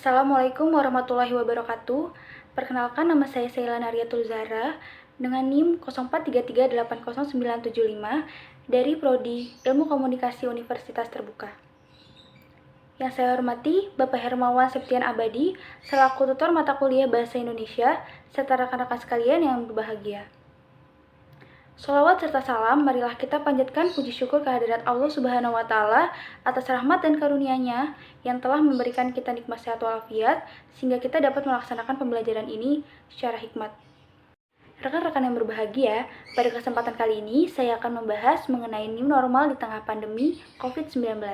Assalamualaikum warahmatullahi wabarakatuh. Perkenalkan, nama saya Sheila Nariatul Zahra dengan NIM 0433800975 dari Prodi Ilmu Komunikasi Universitas Terbuka. Yang saya hormati Bapak Hermawan Septian Abadi selaku tutor mata kuliah Bahasa Indonesia serta rekan-rekan sekalian yang berbahagia. Sholawat serta salam, marilah kita panjatkan puji syukur kehadirat Allah Subhanahu wa Ta'ala atas rahmat dan karunia-Nya yang telah memberikan kita nikmat sehat walafiat sehingga kita dapat melaksanakan pembelajaran ini secara hikmat. Rekan-rekan yang berbahagia, pada kesempatan kali ini saya akan membahas mengenai new normal di tengah pandemi COVID-19.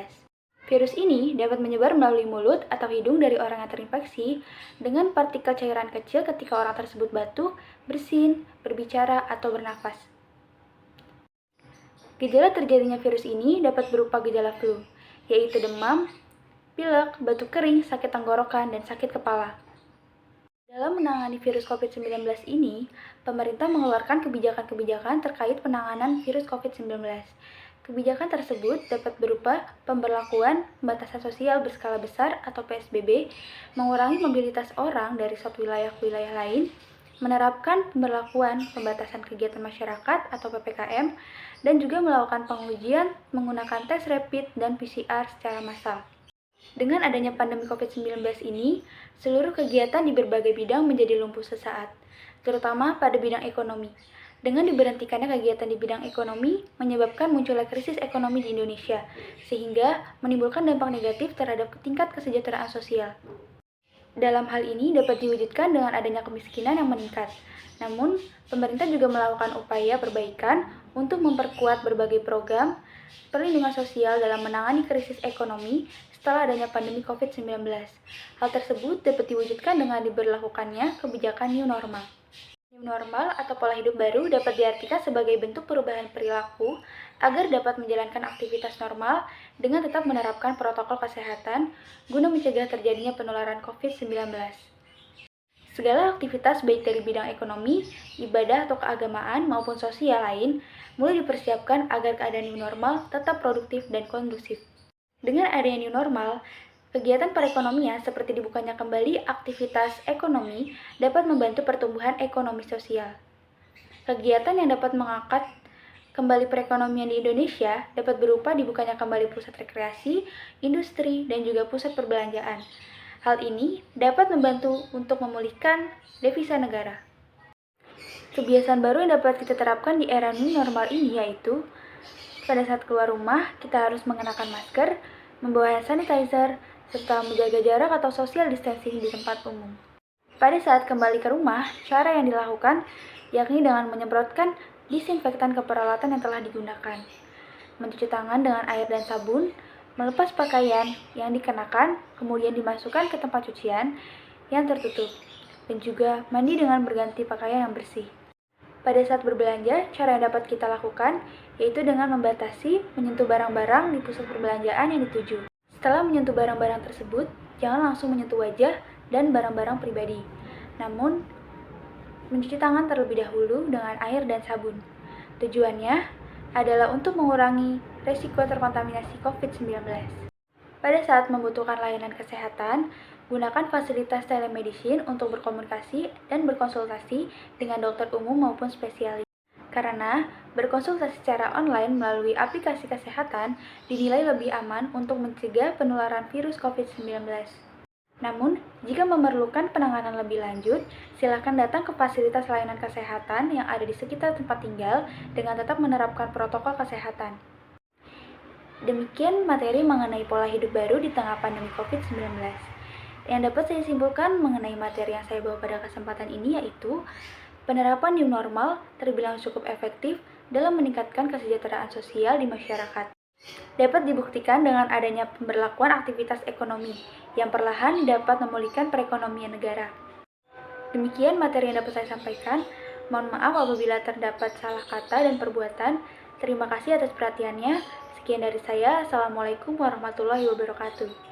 Virus ini dapat menyebar melalui mulut atau hidung dari orang yang terinfeksi dengan partikel cairan kecil ketika orang tersebut batuk, bersin, berbicara, atau bernafas. Gejala terjadinya virus ini dapat berupa gejala flu, yaitu demam, pilek, batuk kering, sakit tenggorokan, dan sakit kepala. Dalam menangani virus COVID-19 ini, pemerintah mengeluarkan kebijakan-kebijakan terkait penanganan virus COVID-19. Kebijakan tersebut dapat berupa pemberlakuan pembatasan sosial berskala besar atau PSBB, mengurangi mobilitas orang dari suatu wilayah ke wilayah lain, menerapkan pemberlakuan pembatasan kegiatan masyarakat atau PPKM, dan juga melakukan pengujian menggunakan tes rapid dan PCR secara massal. Dengan adanya pandemi COVID-19 ini, seluruh kegiatan di berbagai bidang menjadi lumpuh sesaat, terutama pada bidang ekonomi. Dengan diberhentikannya kegiatan di bidang ekonomi, menyebabkan munculnya krisis ekonomi di Indonesia, sehingga menimbulkan dampak negatif terhadap tingkat kesejahteraan sosial. Dalam hal ini dapat diwujudkan dengan adanya kemiskinan yang meningkat. Namun, pemerintah juga melakukan upaya perbaikan untuk memperkuat berbagai program perlindungan sosial dalam menangani krisis ekonomi setelah adanya pandemi COVID-19. Hal tersebut dapat diwujudkan dengan diberlakukannya kebijakan new normal. New normal atau pola hidup baru dapat diartikan sebagai bentuk perubahan perilaku agar dapat menjalankan aktivitas normal dengan tetap menerapkan protokol kesehatan guna mencegah terjadinya penularan COVID-19. Segala aktivitas baik dari bidang ekonomi, ibadah atau keagamaan maupun sosial lain mulai dipersiapkan agar keadaan new normal tetap produktif dan kondusif. Dengan adanya new normal, kegiatan perekonomian seperti dibukanya kembali aktivitas ekonomi dapat membantu pertumbuhan ekonomi sosial. Kegiatan yang dapat mengangkat kembali perekonomian di Indonesia dapat berupa dibukanya kembali pusat rekreasi, industri, dan juga pusat perbelanjaan. Hal ini dapat membantu untuk memulihkan devisa negara. Kebiasaan baru yang dapat kita terapkan di era new normal ini yaitu pada saat keluar rumah kita harus mengenakan masker, membawa hand sanitizer, serta menjaga jarak atau social distancing di tempat umum. Pada saat kembali ke rumah, cara yang dilakukan yakni dengan menyemprotkan disinfektan ke peralatan yang telah digunakan, mencuci tangan dengan air dan sabun, melepas pakaian yang dikenakan, kemudian dimasukkan ke tempat cucian yang tertutup, dan juga mandi dengan berganti pakaian yang bersih. Pada saat berbelanja, cara yang dapat kita lakukan yaitu dengan membatasi menyentuh barang-barang di pusat perbelanjaan yang dituju. Setelah menyentuh barang-barang tersebut, jangan langsung menyentuh wajah dan barang-barang pribadi. Namun, mencuci tangan terlebih dahulu dengan air dan sabun. Tujuannya adalah untuk mengurangi risiko terkontaminasi COVID-19. Pada saat membutuhkan layanan kesehatan, gunakan fasilitas telemedicine untuk berkomunikasi dan berkonsultasi dengan dokter umum maupun spesialis. Karena berkonsultasi secara online melalui aplikasi kesehatan dinilai lebih aman untuk mencegah penularan virus COVID-19. Namun, jika memerlukan penanganan lebih lanjut, silakan datang ke fasilitas layanan kesehatan yang ada di sekitar tempat tinggal dengan tetap menerapkan protokol kesehatan. Demikian materi mengenai pola hidup baru di tengah pandemi COVID-19. Yang dapat saya simpulkan mengenai materi yang saya bawa pada kesempatan ini yaitu penerapan new normal terbilang cukup efektif dalam meningkatkan kesejahteraan sosial di masyarakat. Dapat dibuktikan dengan adanya pemberlakuan aktivitas ekonomi yang perlahan dapat memulihkan perekonomian negara. Demikian materi yang dapat saya sampaikan. Mohon maaf apabila terdapat salah kata dan perbuatan. Terima kasih atas perhatiannya. Sekian dari saya. Assalamualaikum warahmatullahi wabarakatuh.